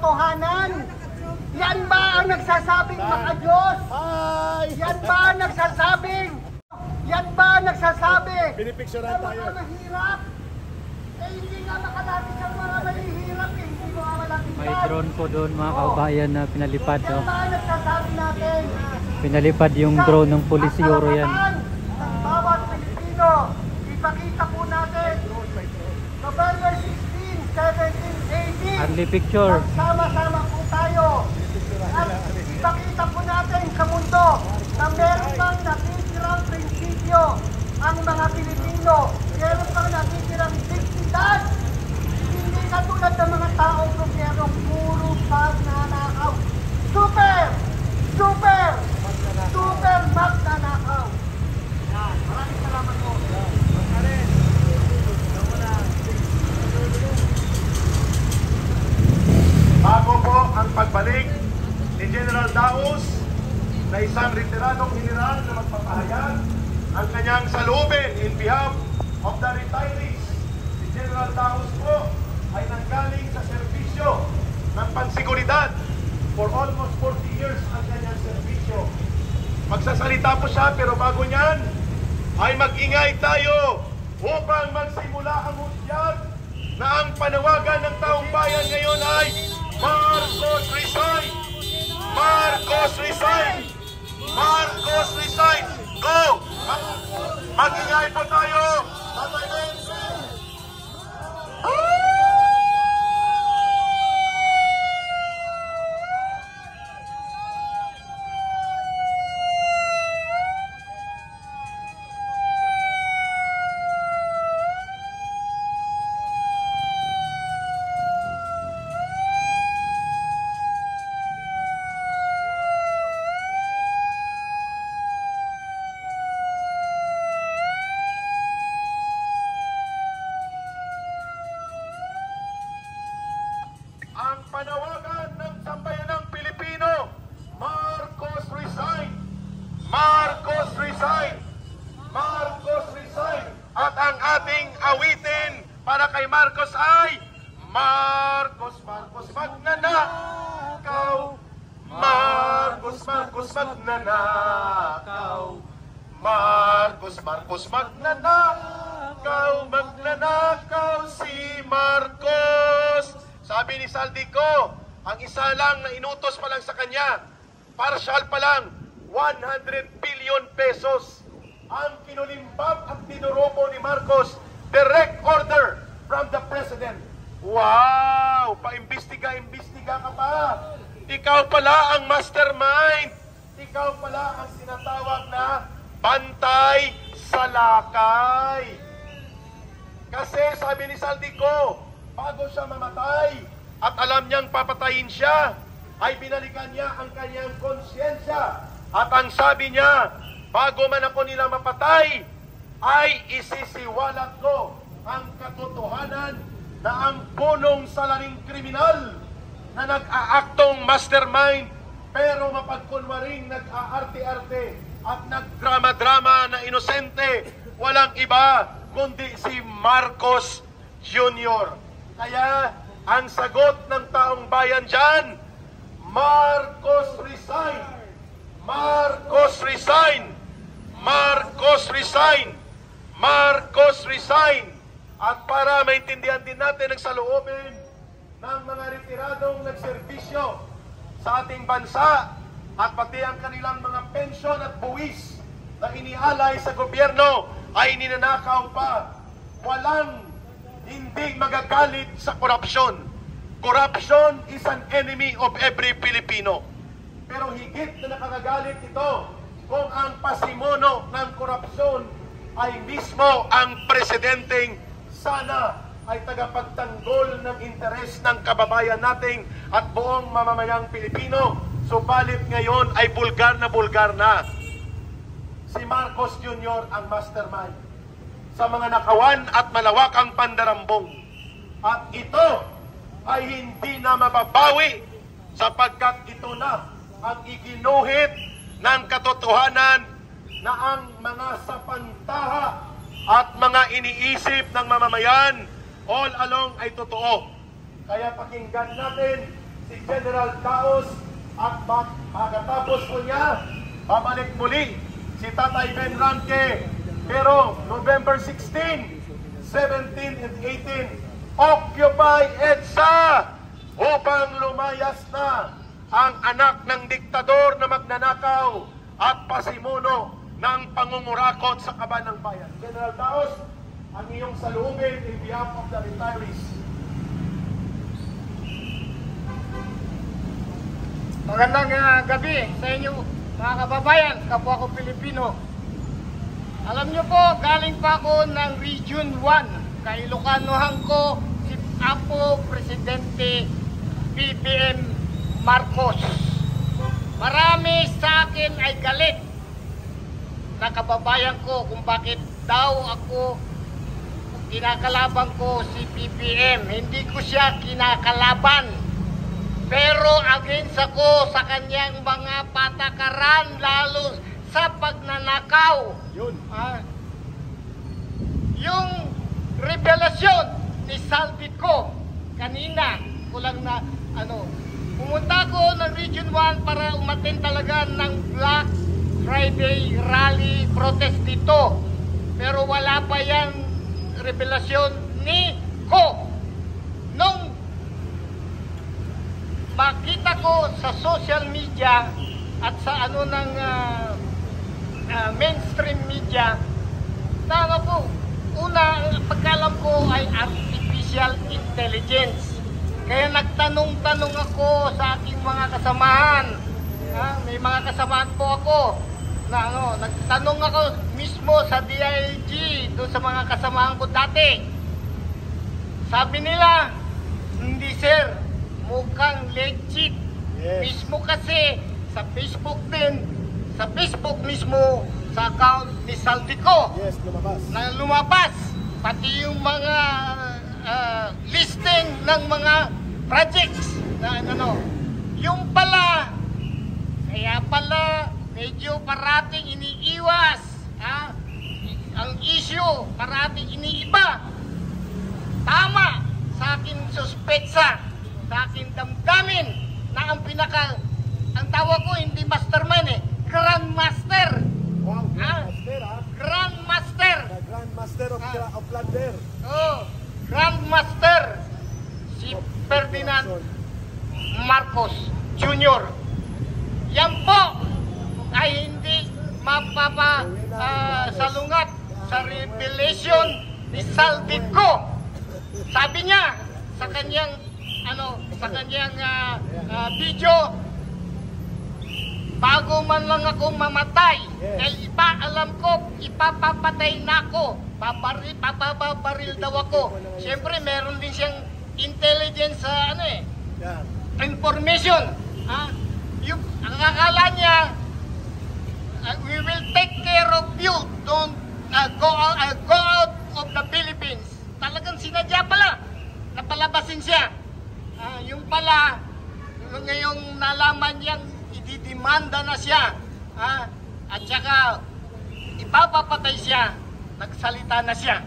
katotohanan? Yan ba ang nagsasabing makadiyos? Yan ba ang nagsasabing? Yan ba ang nagsasabi? Pinipicturean tayo. Mga mahirap? Eh hindi nga makalapit ang mga mahihirap eh. Hindi mo malapit. May drone po doon mga kaubayan na pinalipad. Yan ba ang nagsasabi natin? Pinalipad yung drone ng pulis siguro yan. Ang bawat Pilipino, ipakita po natin. November 16, 17, 18. Early picture. Sama-sama po tayo. At ipakita po natin sa mundo na meron pang natitirang prinsipyo ang mga Pilipino. Meron pang natitirang dignidad. Hindi katulad ng mga taong gobyernong puro pagnanakaw. Super magnanakaw. Yan. Maraming salamat po. Bago po ang pagbalik ni General Daos na isang retiradong general na magpapahayag ang kanyang salubin in behalf of the retirees. Si General Daos po ay nanggaling sa serbisyo ng pansiguridad. For almost 40 years ang kanyang serbisyo. Magsasalita po siya pero bago niyan ay mag-ingay tayo upang magsimula ang hudyat na ang panawagan ng taong bayan ngayon ay Marcos resign! Marcos resign! Marcos resign! Go! Mag-ingay po tayo! Tatay Benzi! Ang panawagan ng sambayanang Pilipino, Marcos resign! Marcos resign! Marcos resign! At ang ating awitin para kay Marcos ay Marcos magnanakaw! Marcos magnanakaw! Marcos magnanakaw si Marcos! Sabi ni Saldico, ang isa lang na inutos pa lang sa kanya, partial pa lang, 100 billion pesos ang kinulimbab at tinurubo ni Marcos. Direct order from the President. Wow! Paimbestiga ka pa. Ikaw pala ang mastermind. Ikaw pala ang sinatawag na bantay sa lakay. Kasi sabi ni Saldico, bago siya mamatay at alam niyang papatayin siya, ay binalikan niya ang kanyang konsyensya. At ang sabi niya, bago man ako nila mapatay, ay isisiwalat ko ang katotohanan na ang punong salaring kriminal na nag-aaktong mastermind pero mapagkunwaring nag-aarte-arte at nagdrama-drama na inosente, walang iba kundi si Marcos Jr. Kaya, ang sagot ng taong bayan dyan, Marcos resign! Marcos resign! Marcos resign! Marcos resign! At para maintindihan din natin ang saloobin ng mga retiradong nagserbisyo sa ating bansa at pati ang kanilang mga pensyon at buwis na inialay sa gobyerno ay ninanakaw pa. Walang hindi magagalit sa korupsyon. Corruption is an enemy of every Filipino. Pero higit na nakagagalit ito kung ang pasimuno ng korupsyon ay mismo ang presidenteng sana ay tagapagtanggol ng interes ng kababayan nating at buong mamamayang Pilipino. Subalit ngayon ay bulgar na. Si Marcos Jr. ang mastermind sa mga nakawan at malawakang pandarambong. At ito ay hindi na mababawi sapagkat ito na ang iginuhit ng katotohanan na ang mga sapantaha at mga iniisip ng mamamayan all along ay totoo. Kaya pakinggan natin si General Taos at pagkatapos ko niya, babalik muli si Tatay Ben Ranque. Pero November 16, 17 and 18, Occupy EDSA upang lumayas na ang anak ng diktador na magnanakaw at pasimuno ng pangungurakot sa kaban ng bayan. General Taos, ang iyong salubin in behalf of the retirees. Magandang gabi sa inyo mga kababayan, kapwa ko Pilipino. Alam niyo po, galing pa ako ng Region 1. Kay Ilocanohan ko si Apo Presidente BBM Marcos. Marami sa akin ay galit na kababayan ko kung bakit daw ako kinakalaban ko si BBM. Hindi ko siya kinakalaban. Pero against ako sa kanyang mga patakaran, lalo sa pagnanakaw. Yung revelasyon ni Saldico kanina, kulang na pumunta ko ng Region 1 para umattend talaga ng Black Friday rally protest dito. Pero wala pa yan revelasyon ni Ko. Nung makita ko sa social media at sa ng mainstream media, na po, una, pagkalam ko ay artificial intelligence. Kaya nagtanong-tanong ako sa aking mga kasamahan. May mga kasamahan po ako na nagtanong ako mismo sa DILG doon sa mga kasamahan ko dati. Sabi nila, hindi sir, mukhang legit. Yes. Mismo kasi sa Facebook din, sa Facebook mismo, sa account ni Saldico. Yes, lumabas. Na lumabas. Pati yung mga listing ng mga projects na yung pala, kaya pala medyo parating iniiwas, ang issue parating iniiba. Tama sa akin suspetsa, sa akin damdamin na ang tawag ko hindi mastermind grandmaster. Wow, grandmaster Grandmaster. The grandmaster of Lander. Grandmaster si Ferdinand Marcos Jr. Yan po ay hindi salungat sa revelation ni Saldico. Sabi niya sa kanyang video, bago man lang ako mamatay, dahil alam ko ipapapatay na ako, papabaril daw ako. Siyempre meron din siyang intelligence information. Yung akala niya, we will take care of you, don't go out of the Philippines. Talagang sinadya pala napalabasin siya. Yung pala ngayong nalaman niyang ididemanda na siya, at saka ipapapatay siya, nagsalita na siya.